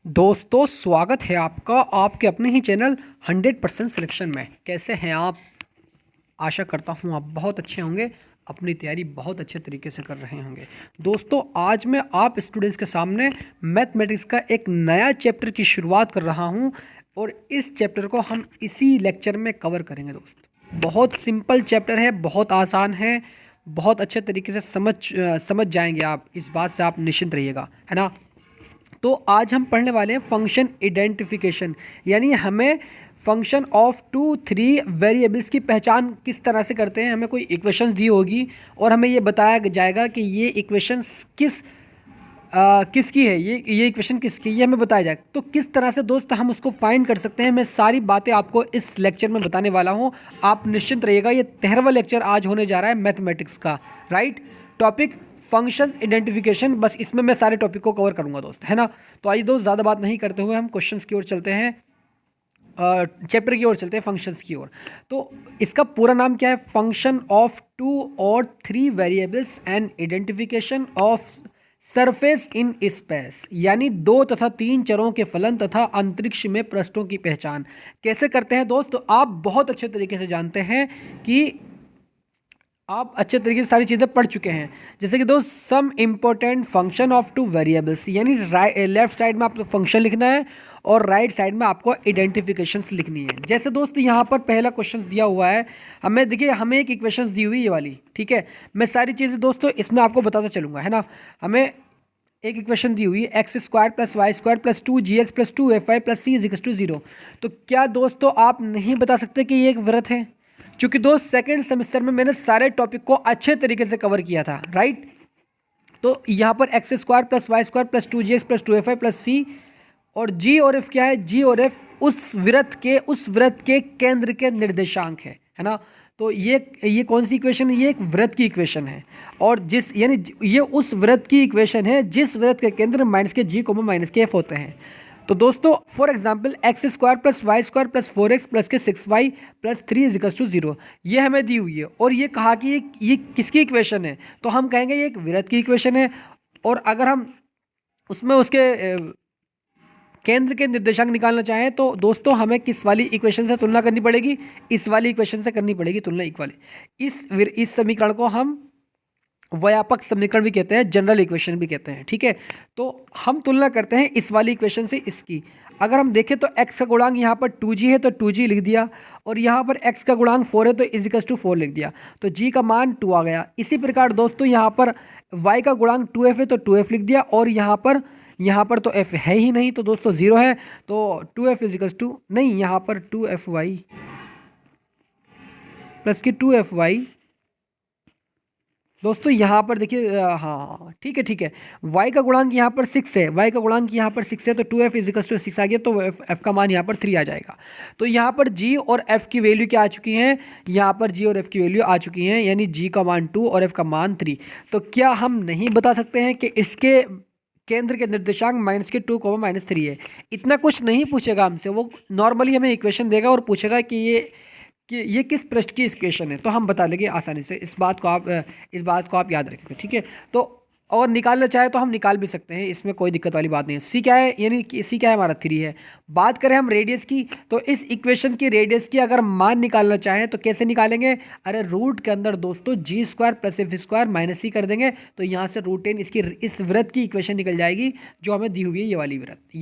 दोस्तों स्वागत है आपका आपके अपने ही चैनल 100% सिलेक्शन में। कैसे हैं आप? आशा करता हूं आप बहुत अच्छे होंगे, अपनी तैयारी बहुत अच्छे तरीके से कर रहे होंगे। दोस्तों आज मैं आप स्टूडेंट्स के सामने मैथमेटिक्स का एक नया चैप्टर की शुरुआत कर रहा हूं और इस चैप्टर को हम इसी लेक्चर में कवर करेंगे। दोस्त बहुत सिंपल चैप्टर है, बहुत आसान है, बहुत अच्छे तरीके से समझ जाएंगे आप। इस बात से आप निश्चिंत रहिएगा, है ना। तो आज हम पढ़ने वाले हैं फंक्शन आइडेंटिफिकेशन, यानी हमें फंक्शन ऑफ 2-3 वेरिएबल्स की पहचान किस तरह से करते हैं। हमें कोई इक्वेशन दी होगी और हमें ये बताया जाएगा कि ये इक्वेशन किसकी है, ये इक्वेशन किसकी, ये हमें बताया जाएगा। तो किस तरह से दोस्त हम उसको फाइंड कर सकते हैं, मैं सारी बातें आपको इस लेक्चर में बताने वाला हूँ। आप निश्चिंत रहिएगा, ये 13वां लेक्चर आज होने जा रहा है मैथमेटिक्स का। राइट टॉपिक फंक्शंस आइडेंटिफिकेशन, बस इसमें मैं सारे टॉपिक को कवर करूंगा दोस्त, है ना। तो आइए दोस्त ज़्यादा बात नहीं करते हुए हम क्वेश्चंस की ओर चलते हैं, चैप्टर की ओर चलते हैं, फंक्शंस की ओर। तो इसका पूरा नाम क्या है? फंक्शन ऑफ 2 और 3 variables and identification of surface in space, यानी 2 तथा 3 चरों के फलन तथा अंतरिक्ष में पृष्ठों की पहचान कैसे करते हैं। दोस्त आप बहुत अच्छे तरीके से जानते हैं कि आप अच्छे तरीके से सारी चीज़ें पढ़ चुके हैं। जैसे कि दोस्त some important function of 2 variables, यानी लेफ्ट साइड में आपको फंक्शन लिखना है और राइट साइड में आपको आइडेंटिफिकेशंस लिखनी है। जैसे दोस्त यहाँ पर पहला क्वेश्चन दिया हुआ है, हमें देखिए हमें एक इक्वेशंस दी हुई ये वाली, ठीक है। मैं सारी चीज़ें दोस्तों इसमें आपको बताता चलूँगा, है ना। हमें एक इक्वेशन दी हुई है x² + y² + 2gx + 2fy + c = 0। तो क्या दोस्तों आप नहीं बता सकते कि ये एक वृत्त है? चूंकि दोस्त सेकेंड सेमेस्टर में मैंने सारे टॉपिक को अच्छे तरीके से कवर किया था, राइट। तो यहाँ पर x² + y² + 2gx + 2fy + c और g और f क्या है? g और f उस वृत्त के केंद्र के निर्देशांक है ना। तो ये कौन सी इक्वेशन है? ये एक वृत्त की इक्वेशन है और यानी ये उस वृत्त की इक्वेशन है जिस वृत्त के केंद्र -g, -f होते हैं। तो दोस्तों for example x² + y² + 4x + 6y + 3 = 0 ये हमें दी हुई है और ये कहा कि ये किसकी इक्वेशन है? तो हम कहेंगे ये एक वृत्त की इक्वेशन है। और अगर हम उसमें उसके केंद्र के निर्देशांक निकालना चाहें तो दोस्तों हमें किस वाली इक्वेशन से तुलना करनी पड़ेगी? इस वाली इक्वेशन से करनी पड़ेगी तुलना, इक्वाली। इस समीकरण को हम व्यापक समीकरण भी कहते हैं, जनरल इक्वेशन भी कहते हैं, ठीक है। तो हम तुलना करते हैं इस वाली इक्वेशन से इसकी। अगर हम देखें तो x का गुणांक यहाँ पर 2g है तो 2g लिख दिया और यहाँ पर x का गुणांक 4 है तो = 4 लिख दिया, तो g का मान 2 आ गया। इसी प्रकार दोस्तों यहाँ पर y का गुणांक 2f है तो 2f लिख दिया और यहाँ पर तो f है ही नहीं तो दोस्तों 0 है, तो 2f = नहीं, यहाँ पर 2fy प्लस की 2fy। दोस्तों यहाँ पर देखिए, हाँ ठीक है। y का गुणांक यहाँ पर 6 है, तो 2f = 6 आ गया, तो f का मान यहाँ पर 3 आ जाएगा। तो यहाँ पर g और f की वैल्यू क्या आ चुकी हैं? यहाँ पर g और f की वैल्यू आ चुकी हैं, यानी g का मान 2 और f का मान 3। तो क्या हम नहीं बता सकते हैं कि इसके केंद्र के निर्देशांक -2, -3 है? इतना कुछ नहीं पूछेगा हमसे, वो नॉर्मली हमें इक्वेशन देगा और पूछेगा कि ये किस पृष्ठ की इक्वेशन है, तो हम बता लेंगे आसानी से। इस बात को आप याद रखेंगे, ठीक है। तो और निकालना चाहे तो हम निकाल भी सकते हैं, इसमें कोई दिक्कत वाली बात नहीं है। सी क्या है? यानी कि सी क्या है? हमारा 3 है। बात करें हम रेडियस की, तो इस इक्वेशन की रेडियस की अगर मान निकालना चाहें तो कैसे निकालेंगे? अरे रूट के अंदर दोस्तों g² + f² - c कर देंगे, तो यहाँ से √10 इस वृत्त की इक्वेशन निकल जाएगी जो हमें दी हुई है। ये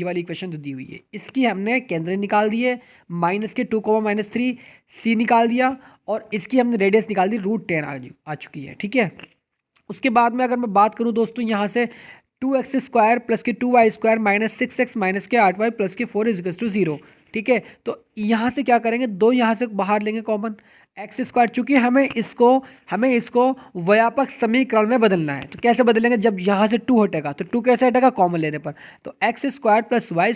वाली इक्वेशन जो दी हुई है इसकी हमने केंद्र निकाल दिए, -2, -3 c निकाल दिया और इसकी हमने रेडियस निकाल दी, √10 आ चुकी है, ठीक है। उसके बाद में अगर मैं बात करूं दोस्तों यहाँ से 2x² + 2y² - 6x - 8y + 4 = 0, ठीक है। तो यहाँ से क्या करेंगे? 2 यहाँ से बाहर लेंगे कॉमन, x², चूंकि हमें इसको व्यापक समीकरण में बदलना है। तो कैसे बदलेंगे? जब यहाँ से 2 हटेगा तो 2 कैसे हटेगा? कॉमन लेने पर। तो x² + y²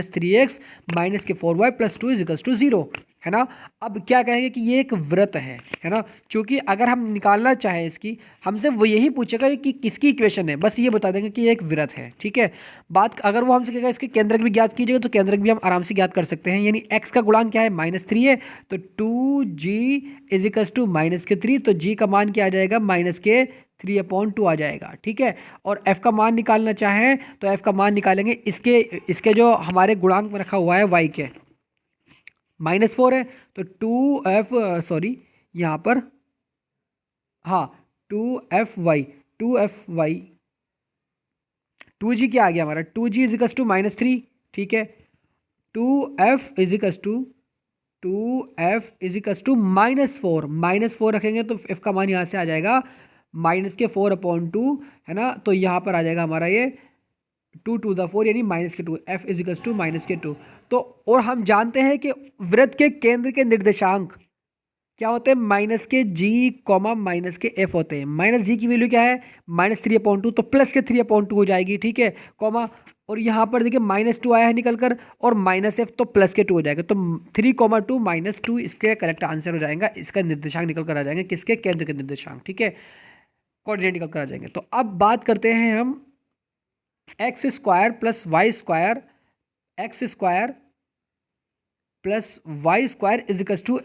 - 3x - 4y + 2 = 0, है ना। अब क्या कहेंगे कि ये एक वृत्त है ना। क्योंकि अगर हम निकालना चाहें इसकी, हमसे वो यही पूछेगा कि किसकी इक्वेशन है, बस ये बता देंगे कि ये एक वृत्त है, ठीक है। बात अगर वो हमसे कहेगा इसके केंद्रक भी ज्ञात कीजिएगा, तो केंद्रक भी हम आराम से ज्ञात कर सकते हैं। यानी x का गुणांक क्या है? -3 है, तो 2g = -3, तो g का मान क्या आ जाएगा? 3/2 आ जाएगा, ठीक है। और f का मान निकालना चाहें तो f का मान निकालेंगे, इसके इसके जो हमारे गुणांक में रखा हुआ है y के -4 है, तो 2f सॉरी यहाँ पर, हाँ 2fy 2fy 2g क्या आ गया हमारा, 2g इजिकल्स टू -3, ठीक है। 2f इजिकल्स टू -4, -4 रखेंगे तो f का मान यहाँ से आ जाएगा -4/2, है ना। तो यहाँ पर आ जाएगा हमारा ये 2^4 यानी -2, f इजिकल्स टू -2। तो और हम जानते हैं कि वृत्त के केंद्र के निर्देशांक क्या होते हैं, -g, -f होते हैं। -g की वैल्यू क्या है, -3/2, तो +3/2 हो जाएगी, ठीक है, कॉमा। और यहाँ पर देखिए -2 आया है निकल कर, और -f तो +2 हो जाएगा, तो 3,2 -2 इसके करेक्ट आंसर हो जाएगा। इसका निर्देशांक निकल कर आ जाएंगे, किसके, केंद्र के निर्देशांक, ठीक है, कोऑर्डिनेट निकल कर आ जाएंगे। तो अब बात करते हैं हम x² + y² x² + y²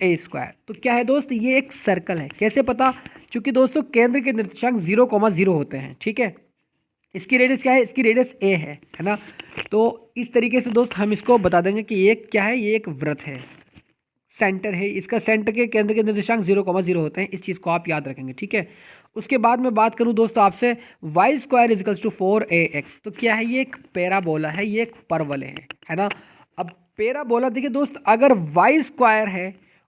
a²। तो क्या है दोस्त, ये एक सर्कल है। कैसे पता, क्योंकि दोस्तों केंद्र के निर्देशांक 0,0 होते हैं, ठीक है। इसकी रेडियस क्या है, इसकी रेडियस a है ना। तो इस तरीके से दोस्त हम इसको बता देंगे कि ये क्या है, ये एक वृत्त है, सेंटर है, इसका सेंटर के केंद्र के निर्देशांक 0,0 होते हैं। इस चीज़ को आप याद रखेंगे, ठीक है। उसके बाद मैं बात करूं दोस्तों आपसे, y² = 4ax। तो क्या है, ये एक पैराबोला है, ये एक परवलय है ना। अब पैराबोला देखिए दोस्त, अगर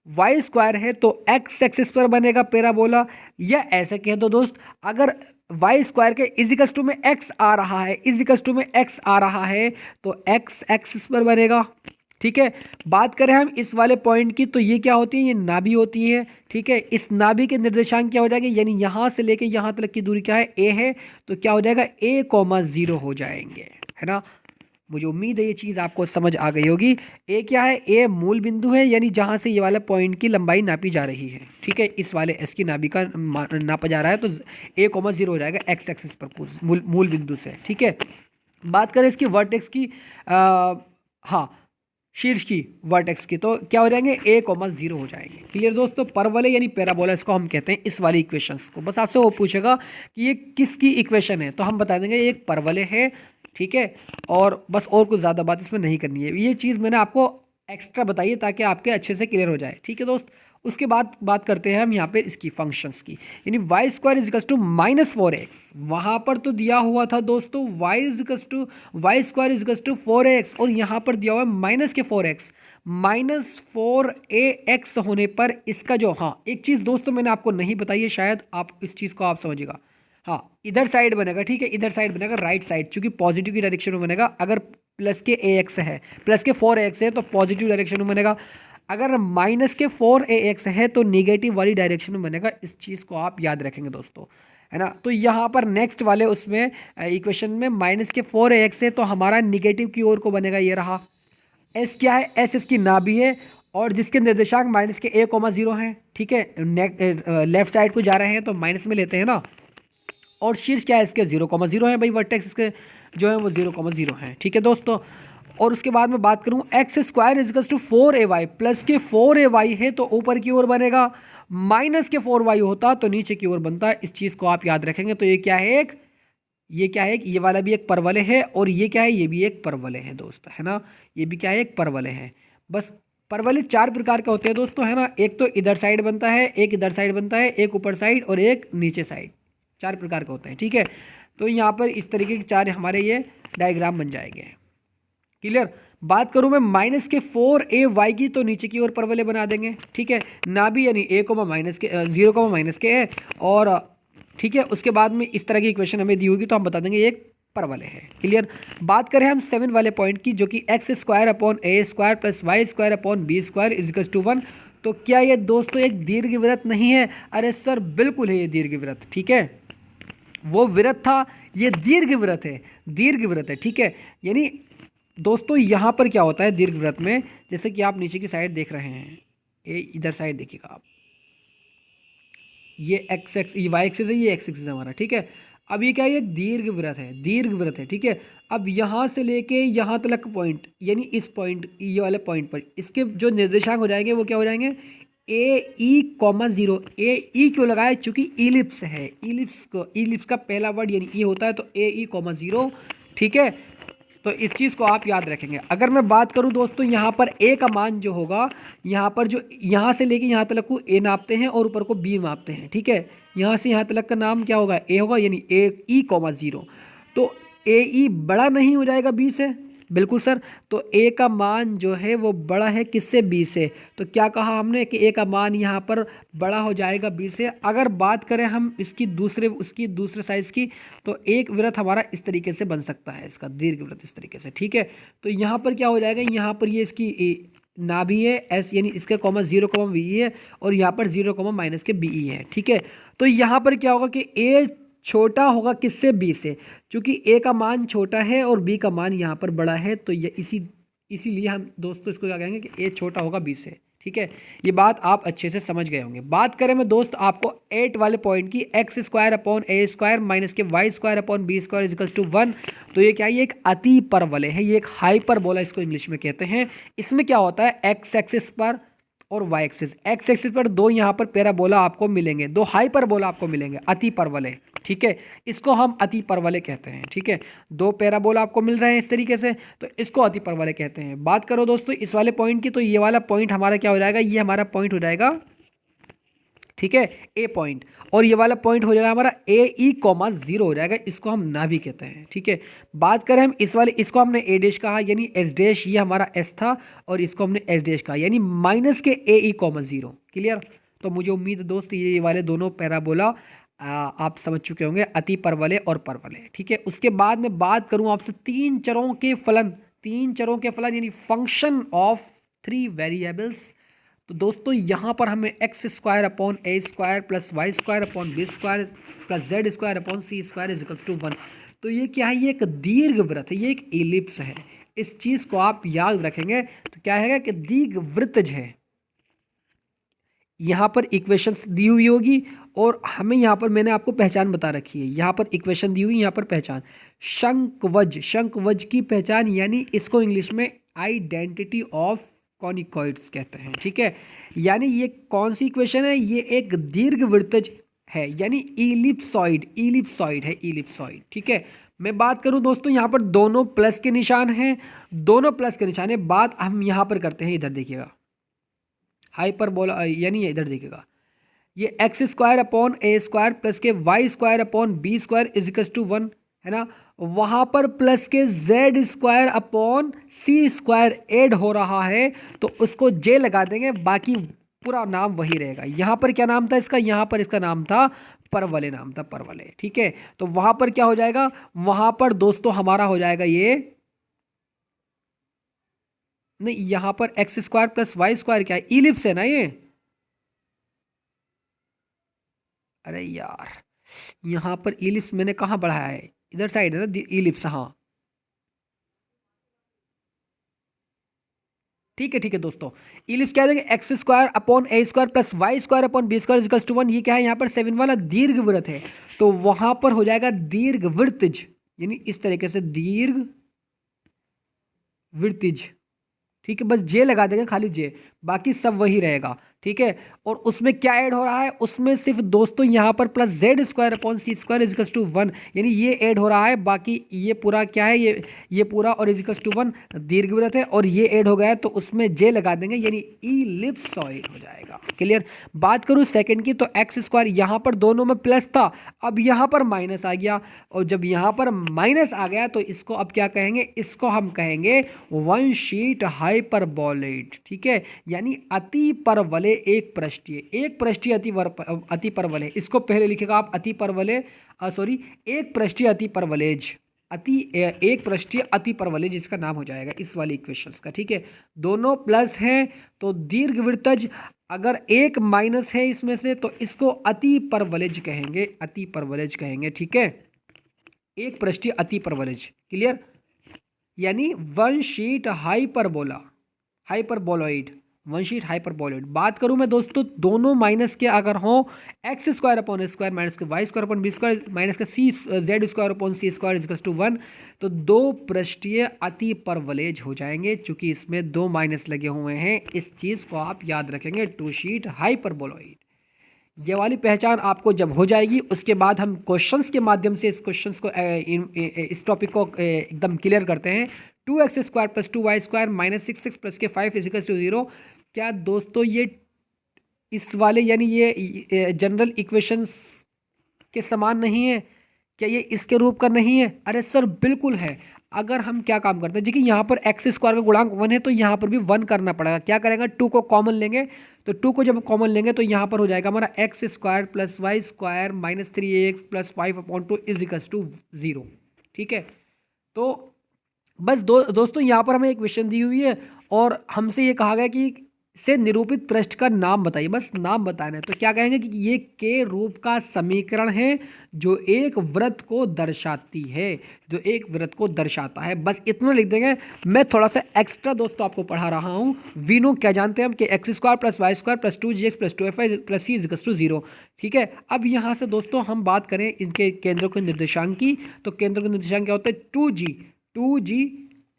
y² है तो x एक्सिस पर बनेगा पैराबोला, या ऐसे कह दो दोस्त, अगर y² के इजिकल्स टू में x आ रहा है, तो x एक्सिस पर बनेगा, ठीक है। बात करें हम इस वाले पॉइंट की, तो ये क्या होती है, ये नाभि होती है, ठीक है। इस नाभि के निर्देशांक क्या हो जाएंगे, यानी यहाँ से लेके यहाँ तक की दूरी क्या है, a है, तो क्या हो जाएगा, a,0 हो जाएंगे, है ना। मुझे उम्मीद है ये चीज़ आपको समझ आ गई होगी। a क्या है, a मूल बिंदु है, यानी जहाँ से ये वाला पॉइंट की लंबाई नापी जा रही है, ठीक है। इस वाले s की नाभि का नापा जा रहा है, तो a,0 हो जाएगा x एक्सिस पर मूल बिंदु से, ठीक है। बात करें इसकी वर्टेक्स की, हाँ शीर्ष की वर्टेक्स की, तो क्या हो जाएंगे, a,0 हो जाएंगे। क्लियर दोस्तों, परवलय यानी पैराबोला इसको हम कहते हैं, इस वाली इक्वेशंस को। बस आपसे वो पूछेगा कि ये किसकी इक्वेशन है, तो हम बता देंगे ये एक परवलय है, ठीक है। और बस और कुछ ज़्यादा बात इसमें नहीं करनी है, ये चीज़ मैंने आपको एक्स्ट्रा बताई है ताकि आपके अच्छे से क्लियर हो जाए, ठीक है दोस्त। उसके बाद बात करते हैं हम यहाँ पे इसकी फंक्शंस की, यानी y² = -4x। वहाँ पर तो दिया हुआ था दोस्तों y² = 4x, और यहाँ पर दिया हुआ है -4x, -4ax होने पर इसका जो, हाँ एक चीज़ दोस्तों मैंने आपको नहीं बताई है, शायद आप इस चीज़ को आप समझिएगा। हाँ इधर साइड बनेगा, ठीक है, इधर साइड बनेगा राइट साइड, चूंकि पॉजिटिव की डायरेक्शन में बनेगा। अगर +4ax है तो पॉजिटिव डायरेक्शन में बनेगा, अगर -4ax है तो नेगेटिव वाली डायरेक्शन में बनेगा। इस चीज़ को आप याद रखेंगे दोस्तों, है ना। तो यहाँ पर नेक्स्ट वाले उसमें इक्वेशन में -4ax है, तो हमारा निगेटिव की ओर को बनेगा, ये रहा। s क्या है, s इसकी नाभि है, और जिसके निर्देशांक -a,0 हैं, ठीक है। लेफ्ट साइड को जा रहे हैं तो माइनस में लेते हैं ना। और शीर्ष क्या है इसके, 0,0 है भाई, वर्टेक्स इसके जो है वो 0,0 है, ठीक है दोस्तों। और उसके बाद मैं बात करूं x² = 4ay, प्लस के 4ay है तो ऊपर की ओर बनेगा, माइनस के 4y होता तो नीचे की ओर बनता। इस चीज़ को आप याद रखेंगे। तो ये क्या है, ये वाला भी एक परवलय है, और ये क्या है, ये भी एक परवलय है दोस्त, है ना। ये भी क्या है, एक परवलय है। बस परवलय 4 प्रकार के होते हैं दोस्तों, है ना। एक तो इधर साइड बनता है, एक इधर साइड बनता है, एक ऊपर साइड और एक नीचे साइड, 4 प्रकार के होते हैं, ठीक है। तो यहाँ पर इस तरीके के 4 हमारे ये डायग्राम बन जाएंगे। क्लियर। बात करूं मैं -4ay की, तो नीचे की ओर परवलय बना देंगे, ठीक है। नाभि यानी -0, है, और ठीक है। उसके बाद में इस तरह की इक्वेशन हमें दी होगी तो हम बता देंगे ये एक परवलय है। क्लियर। बात करें हम 7 वाले पॉइंट की, जो कि x² / a² + y² / b² = 1। तो क्या ये दोस्तों एक दीर्घवृत्त नहीं है? अरे सर बिल्कुल है ये दीर्घवृत्त, ठीक है। वो वृत्त था, ये दीर्घवृत्त है, ठीक है। यानी दोस्तों यहाँ पर क्या होता है दीर्घवृत्त में, जैसे कि आप नीचे की साइड देख रहे हैं, ये इधर साइड देखिएगा आप, ये y एक्सिस है, ये x एक्सिस है हमारा, ठीक है। अब ये क्या है, ये दीर्घवृत्त है, ठीक है। अब यहाँ से लेके यहाँ तक पॉइंट, यानी इस पॉइंट, ये वाले पॉइंट पर इसके जो निर्देशांक हो जाएंगे वो क्या हो जाएंगे, ए ई कॉमा जीरो, ए ई क्यों लगाया, चूंकि इलिप्स है, इलिप्स का पहला वर्ड यानी ई होता है, तो ए ई कॉमा जीरो, ठीक है। तो इस चीज़ को आप याद रखेंगे। अगर मैं बात करूं दोस्तों, यहाँ पर ए का मान जो होगा, यहाँ पर जो यहाँ से लेके यहाँ तक को ए नापते हैं और ऊपर को बी नापते हैं, ठीक है। यहाँ से यहाँ तक का नाम क्या होगा, ए होगा, यानी ए ई कॉमा जीरो। तो ए ई बड़ा नहीं हो जाएगा बी से, बिल्कुल सर। तो ए का मान जो है वो बड़ा है किससे, बी से। तो क्या कहा हमने कि ए का मान यहाँ पर बड़ा हो जाएगा बी से। अगर बात करें हम उसकी दूसरे साइज़ की, तो एक वृत्त हमारा इस तरीके से बन सकता है, इसका दीर्घ वृत्त इस तरीके से, ठीक है। तो यहाँ पर क्या हो जाएगा, यहाँ पर ये इसकी ना भी है एस, यानी इसके कॉमा जीरो कॉमा बी है, और यहाँ पर जीरो कॉमा माइनस के बी ई है, ठीक है। तो यहाँ पर क्या होगा कि ए छोटा होगा किससे, बी से, क्योंकि ए का मान छोटा है और बी का मान यहाँ पर बड़ा है। तो ये इसीलिए हम दोस्तों इसको क्या कहेंगे कि ए छोटा होगा बी से, ठीक है। ये बात आप अच्छे से समझ गए होंगे। बात करें मैं दोस्त आपको 8 वाले पॉइंट की, x square upon a square minus के Y square upon B square equals to 1। तो ये क्या है, ये एक अति परवलय है, ये एक हाइपरबोला इसको इंग्लिश में कहते हैं। इसमें क्या होता है, एक्स एक्सिस पर और वाई एक्सिस, एक्स एक्सिस पर दो यहाँ पर पैराबोला आपको मिलेंगे, दो हाइपरबोला आपको मिलेंगे, अति परवलय, ठीक है। इसको हम अति परवलय कहते हैं, ठीक है। दो पैराबोला आपको मिल रहे हैं इस तरीके से, तो इसको अति परवलय कहते हैं। बात करो दोस्तों इस वाले पॉइंट की, तो ये वाला पॉइंट हमारा क्या हो जाएगा, ये हमारा पॉइंट हो जाएगा, ठीक है, ए पॉइंट। और ये वाला पॉइंट हो जाएगा हमारा ए ई कॉमा जीरो हो जाएगा, इसको हम ना भी कहते हैं, ठीक है। बात करें हम इस वाले, इसको हमने ए डैश कहा, यानी एस डैश, ये हमारा एस था, और इसको हमने एस डैश कहा, यानी माइनस के ए ई कॉमा जीरो। क्लियर। तो मुझे उम्मीद है दोस्त ये वाले दोनों पैराबोला आप समझ चुके होंगे, अति परवलय और परवलय, ठीक है। उसके बाद मैं बात करूं आपसे तीन चरों के फलन यानी फंक्शन ऑफ 3 वेरिएबल्स। तो दोस्तों यहाँ पर हमें x square upon a square plus y square upon B square plus z square upon C square is equals to 1। तो ये क्या है, ये एक दीर्घवृत्त है, ये एक एलिप्स है। इस चीज़ को आप याद रखेंगे। तो क्या है कि दीर्घवृत्त है, यहाँ पर इक्वेशंस दी हुई होगी, और हमें यहाँ पर मैंने आपको पहचान बता रखी है, यहाँ पर इक्वेशन दी हुई, यहाँ पर पहचान शंकवज की पहचान, यानी इसको इंग्लिश में आइडेंटिटी ऑफ कॉनिकॉइड्स कहते हैं, ठीक है। यानी ये कौन सी इक्वेशन है, ये एक दीर्घवृत्तज है, यानी इलिप्सॉइड है, इलिप्सॉइड, ठीक है। मैं बात करूं दोस्तों, यहाँ पर दोनों प्लस के निशान हैं, दोनों प्लस के निशान है। बात हम यहाँ पर करते हैं, इधर देखिएगा, हाइपरबोला, यानी इधर देखिएगा, ये x square upon a square plus के Y square upon B square is equals to 1 है ना। वहाँ पर प्लस के जेड स्क्वायर अपॉन सी स्क्वायर ऐड हो रहा है, तो उसको जे लगा देंगे, बाकी पूरा नाम वही रहेगा। यहाँ पर क्या नाम था इसका, यहाँ पर इसका नाम था परवलय, नाम था परवलय, ठीक है। तो वहाँ पर क्या हो जाएगा, वहाँ पर दोस्तों हमारा हो जाएगा ये, नहीं यहाँ पर x square plus y square क्या है, इलिप्स है ना ये। अरे यार, यहाँ पर इलिप्स मैंने कहाँ बढ़ाया है, इधर साइड है ना इलिप्स, हाँ ठीक है दोस्तों। इलिप्स क्या है, x square upon a square plus y square upon B square equals to 1। ये क्या है, यहाँ पर 7 वाला दीर्घवृत्त है, तो वहां पर हो जाएगा दीर्घवृत्तज, यानी इस तरीके से दीर्घवृत्तज, ठीक है। बस जे लगा देंगे, खाली जे, बाकी सब वही रहेगा, ठीक है। और उसमें क्या ऐड हो रहा है, उसमें सिर्फ दोस्तों यहाँ पर plus z square upon C square is equals to 1, यानी ये ऐड हो रहा है। बाकी ये पूरा क्या है, ये पूरा और इज इक्वल्स टू 1 दीर्घवृत्त है, और ये ऐड हो गया है, तो उसमें जे लगा देंगे, यानी इलिप्सॉइड हो जाएगा। क्लियर। बात करूँ सेकंड की, तो एक्स स्क्वायर यहाँ पर दोनों में प्लस था, अब यहाँ पर माइनस आ गया, और जब यहाँ पर माइनस आ गया तो इसको अब क्या कहेंगे, इसको हम कहेंगे वन शीट हाइपरबोलॉइड, ठीक है। यानी अति परवलय एक पृष्ठीय अति परवलय, इसको पहले लिखेगा आप अति परवलय, एक पृष्ठीय अति परवलयज, एक पृष्ठीय अति परवलय जिसका नाम हो जाएगा इस वाली इक्वेशंस का, ठीक है। दोनों प्लस हैं तो दीर्घवृत्तज, अगर एक माइनस है इसमें से तो इसको अति परवलयज कहेंगे, ठीक है। एक पृष्ठीय अति परवलयज, क्लियर। यानी one sheet hyperboloid one sheet hyperboloid. बात करूं मैं दोस्तों दोनों माइनस के अगर हो, X square upon S square minus के Y square upon B square minus के C Z square upon C square is to 1, तो दो पृष्ठीय अति परवलेज हो जाएंगे। चूंकि इसमें दो माइनस लगे हुए हैं, इस चीज़ को आप याद रखेंगे, टू शीट हाइपरबोलॉइड। ये वाली पहचान आपको जब हो जाएगी, उसके बाद हम क्वेश्चंस के माध्यम से इस क्वेश्चंस को इस टॉपिक को एकदम क्लियर करते हैं। 2x square plus 2y square minus 6x plus के 5 इजिकल्स टू 0। क्या दोस्तों ये इस वाले यानी ये जनरल इक्वेशंस के समान नहीं है? क्या ये इसके रूप का नहीं है? अरे सर बिल्कुल है। अगर हम क्या काम करते हैं जी कि यहाँ पर एक्स स्क्वायर का गुणांक 1 है, तो यहाँ पर भी 1 करना पड़ेगा। क्या करेंगे, 2 को कॉमन लेंगे, तो 2 को जब कॉमन लेंगे तो यहाँ पर हो जाएगा हमारा x square plus y square minus 3x plus 5/2 equals to 0। ठीक है, तो बस दोस्तों यहाँ पर हमें एक क्वेश्चन दी हुई है और हमसे ये कहा गया कि से निरूपित पृष्ठ का नाम बताइए, बस नाम बताना है। तो क्या कहेंगे कि ये के रूप का समीकरण है जो एक वृत्त को दर्शाती है, जो एक वृत्त को दर्शाता है। बस इतना लिख देंगे। मैं थोड़ा सा एक्स्ट्रा दोस्तों आपको पढ़ा रहा हूँ। वी नो क्या जानते हैं हम कि x square plus y square plus 2gx plus 2fy plus c equals to 0। ठीक है, अब यहाँ से दोस्तों हम बात करें इनके केंद्रों के निर्देशांक की, तो केंद्रों के निर्देशांक क्या होते हैं, 2g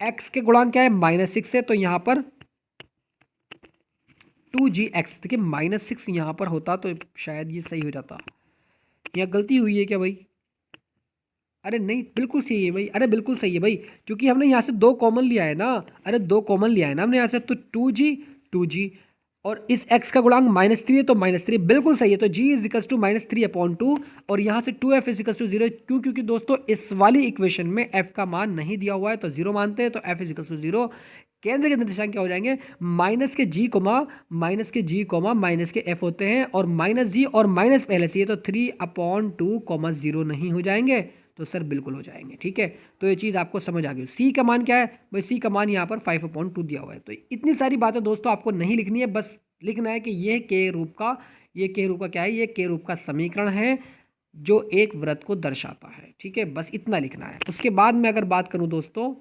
एक्स के गुणांक क्या है, -6 है, तो यहाँ पर 2gx। देखिए -6 यहाँ पर होता तो शायद ये सही हो जाता। यहाँ गलती हुई है क्या भाई? अरे नहीं, बिल्कुल सही है भाई, अरे बिल्कुल सही है भाई, क्योंकि हमने यहाँ से 2 कॉमन लिया है ना। अरे 2 कॉमन लिया है ना हमने यहाँ से, तो 2g और इस x का गुणांक -3 है, तो -3 बिल्कुल सही है। तो g इज इक्वल्स टू -3/2 और यहाँ से 2f इज इक्वल्स टू 0। क्यों? क्योंकि दोस्तों इस वाली इक्वेशन में f का मान नहीं दिया हुआ है, तो 0 मानते हैं, तो f इज इक्वल्स टू 0। केंद्र के निर्देशांक क्या हो जाएंगे, माइनस के g माइनस के f होते हैं, और माइनस g और माइनस पहले से, तो 3/2, 0 नहीं हो जाएंगे, तो सर बिल्कुल हो जाएंगे। ठीक है, तो ये चीज़ आपको समझ आ गई। सी का मान क्या है भाई, सी का मान यहाँ पर 5/2 दिया हुआ है। तो इतनी सारी बातें दोस्तों आपको नहीं लिखनी है, बस लिखना है कि ये के रूप का क्या है, ये के रूप का समीकरण है जो एक वृत्त को दर्शाता है। ठीक है, बस इतना लिखना है। उसके बाद में अगर बात करूं दोस्तों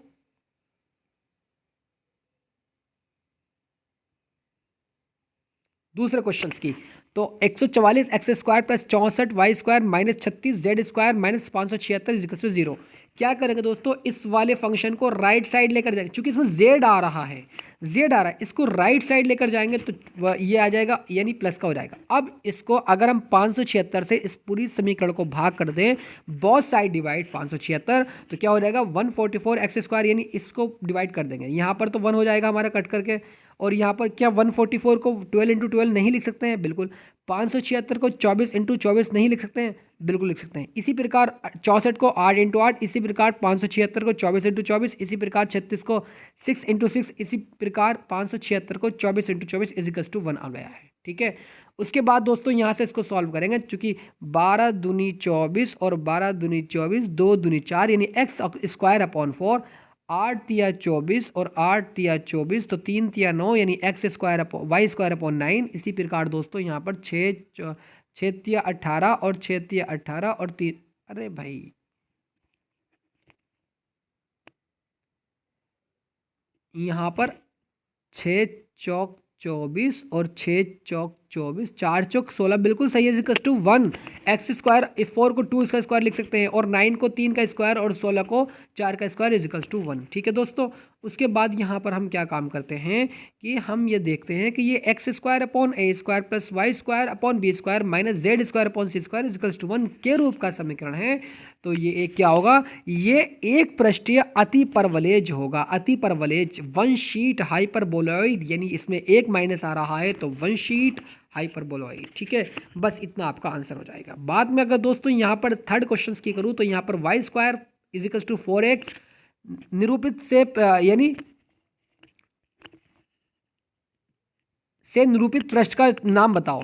दूसरे क्वेश्चंस की, तो 144 x square plus 64 y square minus 36 z square minus 576 is equal to 0। क्या करेंगे दोस्तों, इस वाले फंक्शन को राइट साइड लेकर जाएंगे, क्योंकि इसमें जेड आ रहा है, इसको राइट साइड लेकर जाएंगे तो ये आ जाएगा, यानी प्लस का हो जाएगा। अब इसको अगर हम 576 से इस पूरी समीकरण को भाग कर दें, बोथ साइड डिवाइड 576, तो क्या हो जाएगा 144 एक्स स्क्वायर, यानी इसको डिवाइड कर देंगे। यहाँ पर तो 1 हो जाएगा हमारा कट करके, और यहाँ पर क्या 144 को 12 × 12 नहीं लिख सकते हैं, बिल्कुल। 576 को 24 × 24 नहीं लिख सकते हैं, बिल्कुल लिख सकते हैं। इसी प्रकार 64 को 8 × 8, इसी प्रकार 576 को 24 × 24, इसी प्रकार 36 को 6 × 6, इसी प्रकार 576 को 24 × 24 इज टू 1 आ गया है। ठीक है, उसके बाद दोस्तों यहाँ से इसको सॉल्व करेंगे, चूंकि 12 दूनी 24 और 12 दूनी 24, 2 दूनी 4, यानी एक्स स्क्वायर अपॉन 4, 8 तिया 24 और 8 तिया 24, तो 3 तिया 9, यानी x square y square upon 9। इसी प्रकार दोस्तों यहाँ पर 6 तिया 18 और 6 तिया 18 और 3, अरे भाई यहाँ पर 6 चौक 24 और 6 चौक 24, 4 चौक 16, बिल्कुल सही है, इक्वल्स टू 1। एक्स स्क्वायर 4 को 2 का स्क्वायर लिख सकते हैं, और 9 को 3 का स्क्वायर और 16 को 4 का स्क्वायर इक्वल्स टू 1। ठीक है दोस्तों, उसके बाद यहाँ पर हम क्या काम करते हैं कि हम ये देखते हैं कि ये x square upon a square plus y square upon B square minus z square upon C square equals to 1 के रूप का समीकरण है। तो ये एक क्या होगा, ये एक पृष्ठीय अति परवलेज होगा, अति परवलेज वन शीट हाइपरबोलॉइड, यानी इसमें एक माइनस आ रहा है, तो वन शीट हाइपरबोलॉइड। ठीक है, बस इतना आपका आंसर हो जाएगा। बाद में अगर दोस्तों यहाँ पर थर्ड क्वेश्चन की करूँ, तो यहाँ पर y square is equal to 4x निरूपित से यानी से निरूपित पृष्ठ का नाम बताओ,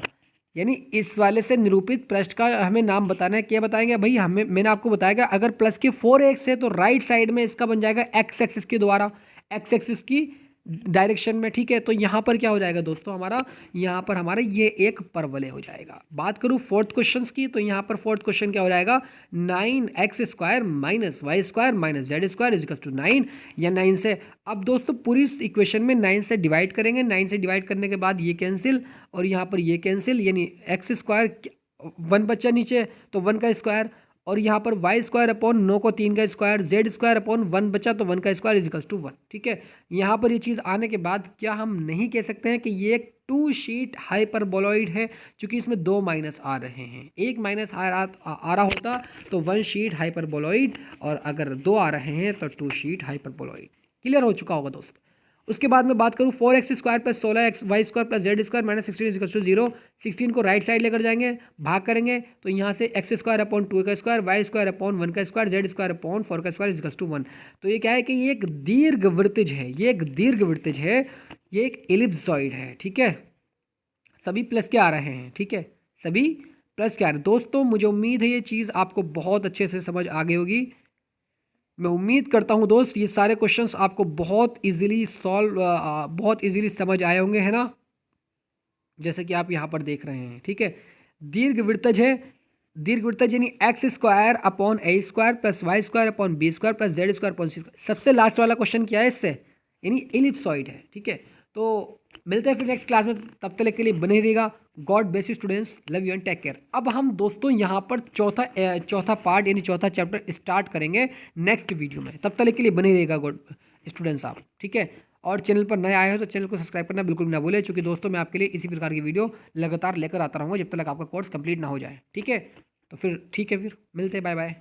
यानी इस वाले से निरूपित पृष्ठ का हमें नाम बताना है। क्या बताएंगे भाई, हमें मैंने आपको बताया अगर प्लस के 4x है तो राइट साइड में इसका बन जाएगा एक्स एक्सिस के द्वारा, एक्स एक्सिस की डायरेक्शन में, ठीक है। तो यहाँ पर क्या हो जाएगा दोस्तों हमारा, यहाँ पर हमारा ये एक परवलय हो जाएगा। बात करूँ फोर्थ क्वेश्चन की, तो यहाँ पर फोर्थ क्वेश्चन क्या हो जाएगा, 9x² minus y² minus z² equals to 9, या 9 से, अब दोस्तों पूरी इस इक्वेशन में 9 से डिवाइड करेंगे, 9 से डिवाइड करने के बाद ये कैंसिल और यहाँ पर ये कैंसिल, यानी x², 1 बच्चा नीचे तो 1 का स्क्वायर, और यहाँ पर y² अपॉन 9 को 3 का स्क्वायर, z² अपॉन 1 बचा तो 1 का स्क्वायर इजिकल्स टू 1, ठीक है। यहाँ पर ये चीज़ आने के बाद क्या हम नहीं कह सकते हैं कि ये एक 2 शीट हाइपरबोलॉइड है, क्योंकि इसमें 2 माइनस आ रहे हैं। एक माइनस आ रहा होता तो 1 शीट हाइपरबोलॉइड, और अगर 2 आ रहे हैं तो 2 शीट हाइपरबोलॉइड। क्लियर हो चुका होगा दोस्त। उसके बाद में बात करूँ 4x² plus 16y² plus z² minus 16 equals to 0, 16 को राइट साइड लेकर जाएंगे, भाग करेंगे तो यहाँ से x² अपॉन 2 का स्क्वायर, y² अपॉन 1 का स्क्वायर, z² अपॉन 4 का स्क्वायर इजिकल्स टू 1। तो ये क्या है कि ये एक दीर्घवृत्तिज है, ये एक दीर्घवृत्तिज है, ये एक एलिप्सॉइड है, ठीक है। सभी प्लस के आ रहे हैं, ठीक है, सभी प्लस के आ रहे हैं। दोस्तों मुझे उम्मीद है ये चीज़ आपको बहुत अच्छे से समझ आ गई होगी। मैं उम्मीद करता हूँ दोस्त ये सारे क्वेश्चंस आपको बहुत इजीली समझ आए होंगे, है ना, जैसे कि आप यहाँ पर देख रहे हैं, ठीक है। दीर्घवृत्तज है, दीर्घवृत्तज यानी x² upon a² plus y² upon b² plus z² upon c²। सबसे लास्ट वाला क्वेश्चन क्या है इससे, यानी एलिप्सॉइड है, ठीक है। तो मिलते हैं फिर नेक्स्ट क्लास में, तब तक के लिए बने रहिएगा। God bless you students, love you and take care. अब हम दोस्तों यहाँ पर चौथा पार्ट यानी चौथा चैप्टर स्टार्ट करेंगे नेक्स्ट वीडियो में, तब तक के लिए बने रहिएगा गॉड स्टूडेंट्स आप, ठीक है। और चैनल पर नए आए हो तो चैनल को सब्सक्राइब करना बिल्कुल ना भूलें, क्योंकि दोस्तों मैं आपके लिए इसी प्रकार की वीडियो लगातार लेकर आता रहूँगा जब तक आपका कोर्स कंप्लीट ना हो जाए, ठीक है। तो फिर ठीक है, फिर मिलते हैं, बाय बाय।